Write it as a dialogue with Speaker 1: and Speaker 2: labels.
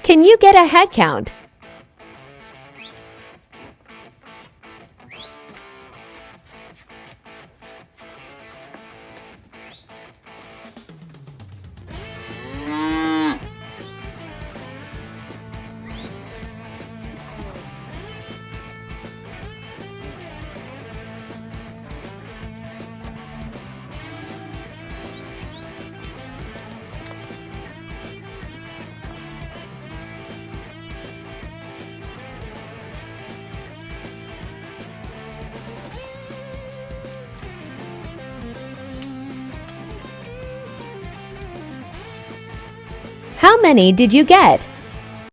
Speaker 1: Can you get a head count? How many did you get?